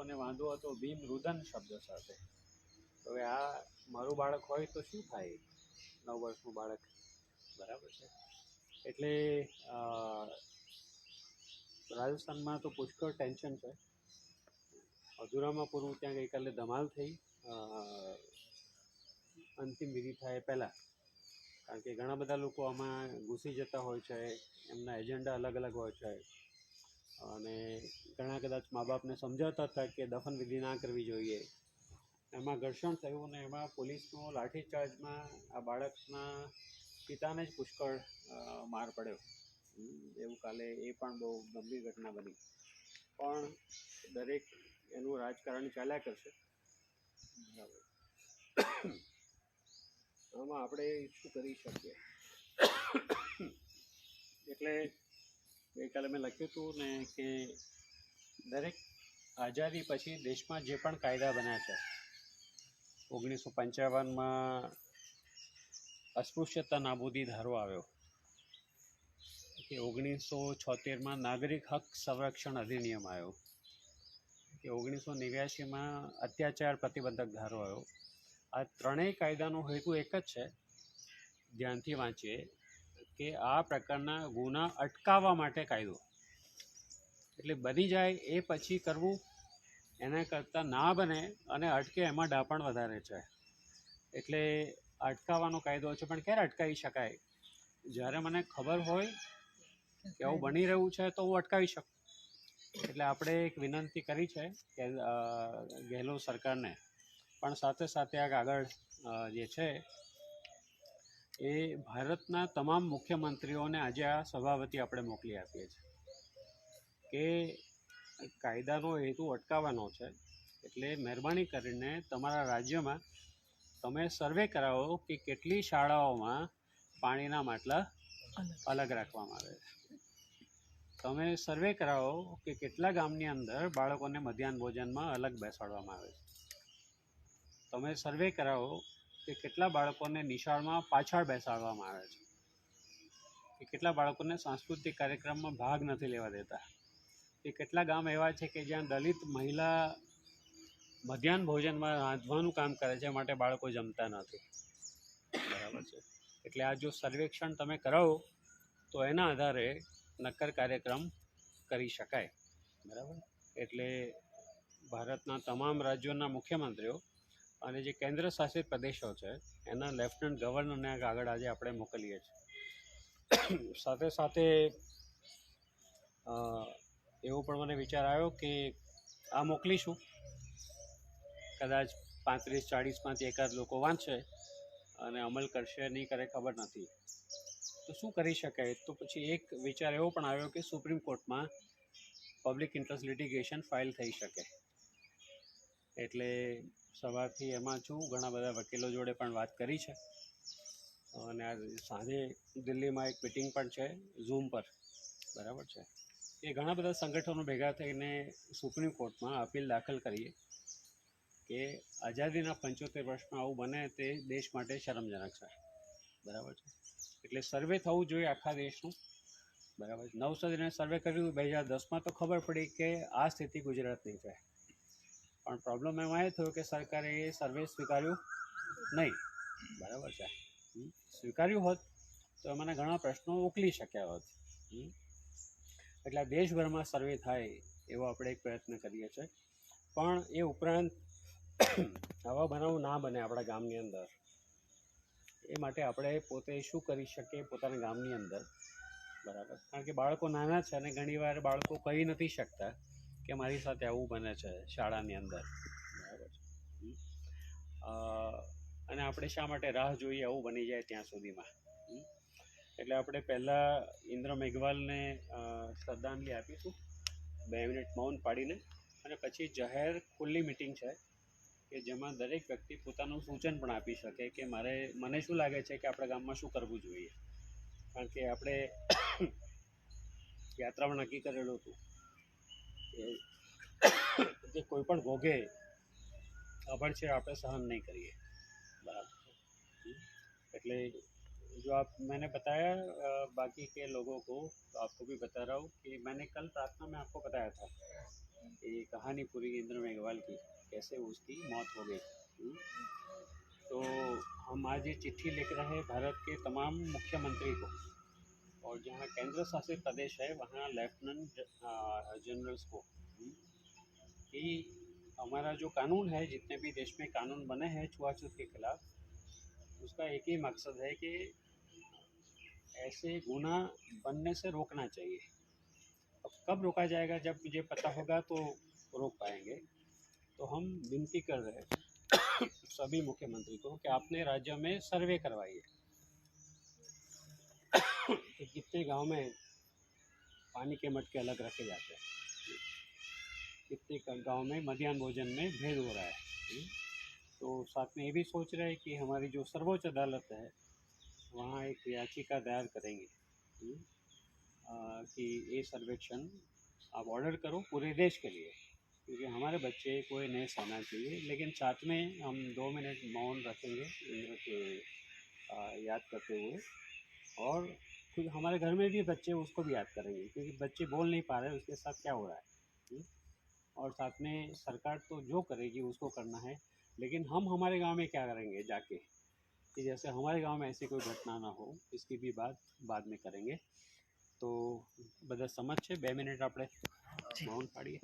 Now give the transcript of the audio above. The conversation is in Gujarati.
બાળકોને વાંધો હતો ભીમ રુદન શબ્દ સાથે. હવે આ મારું બાળક હોય તો શું થાય, 9 વર્ષનું બાળક, બરાબર છે. એટલે રાજસ્થાનમાં તો પુષ્કળ ટેન્શન છે. અધૂરામાં પૂરું ત્યાં ગઈકાલે ધમાલ થઈ અંતિમ વિધિ થાય પહેલાં, કારણ કે ઘણા બધા લોકો આમાં ઘૂસી જતા હોય છે, એમના એજન્ડા અલગ અલગ હોય છે, અને ઘણા કદાચ મા બાપને સમજાવતા હતા કે દફન વિધિ ના કરવી જોઈએ. એમાં ઘર્ષણ થયું અને એમાં પોલીસનો લાઠીચાર્જમાં આ બાળકના પિતાને જ પુષ્કળ માર પડ્યો. એવું કાલે એ પણ બહુ ગંભીર ઘટના બની. પણ દરેક એનું રાજકારણ ચાલ્યા કરશે. આમાં આપણે શું કરી શકીએ? એટલે ગઈકાલે મેં લખ્યું હતું ને કે દરેક આઝાદી પછી દેશમાં જે પણ કાયદા બન્યા છે, 1955માં અસ્પૃશ્યતા નાબૂદી ધારો આવ્યો, કે 1976માં નાગરિક હક સંરક્ષણ અધિનિયમ આવ્યો, કે 1989માં અત્યાચાર પ્રતિબંધક ધારો આવ્યો. આ ત્રણેય કાયદાનો હેતુ એક જ છે, ધ્યાનથી વાંચીએ, કે આ પ્રકારના ગુના અટકાવવા માટે કાયદો. એટલે બની જાય એ પછી કરવું એના કરતાં ના બને અને અટકે એમાં ડાપણ વધારે છે. એટલે અટકાવવાનો કાયદો છે, પણ ક્યારે અટકાવી શકાય? જ્યારે મને ખબર હોય કે આવું બની રહ્યું છે તો હું અટકાવી શકું. એટલે આપણે એક વિનંતી કરી છે કે ગેહલોત સરકારને, પણ સાથે સાથે આ કાગળ જે છે એ ભારતના તમામ મુખ્યમંત્રીઓને આજે આ સભાવતી આપણે મોકલી આપીએ છીએ કે કાયદાનો હેતુ અટકાવવાનો છે. એટલે મહેરબાની કરીને તમારા રાજ્યમાં તમે સર્વે કરાવો કે કેટલી શાળાઓમાં પાણીના માટલા અલગ રાખવામાં આવે છે. તમે સર્વે કરાવો કે કેટલા ગામની અંદર બાળકોને મધ્યાહન ભોજનમાં અલગ બેસાડવામાં આવે છે. તમે સર્વે કરાવો કે કેટલા બાળકોને નિશાળમાં પાછળ બેસાડવામાં આવે છે, કે કેટલા બાળકોને સાંસ્કૃતિક કાર્યક્રમમાં ભાગ નથી લેવા દેતા, કે કેટલા ગામ એવા છે કે જ્યાં દલિત મહિલા મધ્યાહન ભોજનમાં રાંધવાનું કામ કરે છે, માટે બાળકો જમતા નથી. બરાબર છે. એટલે આ જો સર્વેક્ષણ તમે કરાવો તો એના આધારે નક્કર કાર્યક્રમ કરી શકાય. બરાબર. એટલે ભારતના તમામ રાજ્યોના મુખ્યમંત્રીઓ અને જે કેન્દ્ર શાસિત પ્રદેશો છે એના લેફ્ટનન્ટ ગવર્નરને આગળ આજે આપણે મોકલીએ છીએ. સાથે સાથે એવો પણ મને વિચાર આવ્યો કે આ મોકલીશું, કદાચ 35-40માંથી એકાદ લોકો વાંચશે અને અમલ કરશે નહીં કરે ખબર નથી, તો શું કરી શકાય? તો પછી એક વિચાર એવો પણ આવ્યો કે સુપ્રીમ કોર્ટમાં પબ્લિક ઇન્ટરેસ્ટ લિટિગેશન ફાઇલ થઈ શકે. એટલે સવારથી એમાં છું, ઘણા બધા વકીલો જોડે પણ વાત કરી છે, અને આ સાંજે દિલ્હીમાં એક મિટિંગ પણ છે ઝૂમ પર. બરાબર છે. એ ઘણા બધા સંગઠનો ભેગા થઈને સુપ્રીમ કોર્ટમાં અપીલ દાખલ કરીએ કે આઝાદીના 75 વર્ષમાં આવું બને તે દેશ માટે શરમજનક છે. બરાબર છે. એટલે સર્વે થવું જોઈએ આખા દેશનું. બરાબર છે. નવસદીને સર્વે કર્યું 2010માં, તો ખબર પડી કે આ સ્થિતિ ગુજરાતની છે. પણ પ્રોબ્લેમ એમાં એ થયો કે સરકારે એ સર્વે સ્વીકાર્યું નહીં. બરાબર છે. સ્વીકાર્યું હોત તો એમાંના ઘણા પ્રશ્નો ઉકલી શક્યા હોત. એટલે દેશભરમાં સર્વે થાય એવો આપણે એક પ્રયત્ન કરીએ છીએ. પણ એ ઉપરાંત આવા બનાવ ના બને આપણા ગામની અંદર, એ માટે આપણે પોતે શું કરી શકીએ પોતાના ગામની અંદર. બરાબર. કારણ કે બાળકો નાના છે અને ઘણીવાર બાળકો કહી નથી શકતા કે મારી સાથે આવું બને છે શાળાની અંદર. બરાબર છે. અને આપણે શા માટે રાહ જોઈએ આવું બની જાય ત્યાં સુધીમાં? એટલે આપણે પહેલાં ઇન્દ્ર મેઘવાલને શ્રદ્ધાંજલિ આપીશું 2 મિનિટ મૌન પાડીને, અને પછી જાહેર ખુલ્લી મિટિંગ છે કે જેમાં દરેક વ્યક્તિ પોતાનું સૂચન પણ આપી શકે કે મને શું લાગે છે કે આપણા ગામમાં શું કરવું જોઈએ. કારણ કે આપણે યાત્રામાં નક્કી કરેલું હતું કે કોઈ પણ ભોગે અભણ છે આપણે સહન नहीं करिए. बराबर. એટલે जो आप मैंने बताया बाकी के लोगों को, तो आपको भी बता रहा हूँ कि मैंने कल प्रार्थना में आपको बताया था ये कहानी पूरी इंद्र मेघवाल की, कैसे उसकी मौत हो गई। तो हम आज ये चिट्ठी लिख रहे हैं भारत के तमाम मुख्यमंत्री को, और जहाँ केंद्र शासित प्रदेश है वहाँ लेफ्टिनेंट जनरल्स को, कि हमारा जो कानून है, जितने भी देश में कानून बने हैं छुआछूत के खिलाफ, उसका एक ही मकसद है कि ऐसे गुना बनने से रोकना चाहिए। अब कब रोका जाएगा, जब मुझे पता होगा तो रोक पाएंगे। तो हम विनती कर रहे हैं सभी मुख्यमंत्री को कि आपने राज्य में सर्वे करवाइए कि कितने गांव में पानी के मटके अलग रखे जाते हैं, कितने गांव में मध्याह्न भोजन में भेद हो रहा है। तो साथ में ये भी सोच रहे हैं कि हमारी जो सर्वोच्च अदालत है वहाँ एक याचिका दायर करेंगे कि ये सर्वेक्षण आप ऑर्डर करो पूरे देश के लिए, क्योंकि हमारे बच्चे कोई नहीं सहना चाहिए। लेकिन साथ में हम 2 मिनट मौन रखेंगे इंद्र के याद करते हुए, और क्योंकि हमारे घर में भी बच्चे उसको भी याद करेंगे, क्योंकि बच्चे बोल नहीं पा रहे उसके साथ क्या हो रहा है। और साथ में सरकार तो जो करेगी उसको करना है, लेकिन हम हमारे गांव में क्या करेंगे जाके, कि जैसे हमारे गांव में ऐसी कोई घटना ना हो, इसकी भी बात बाद में करेंगे। तो બધા સમજ છે? 2 મિનિટ આપણે મૌન પાડીએ।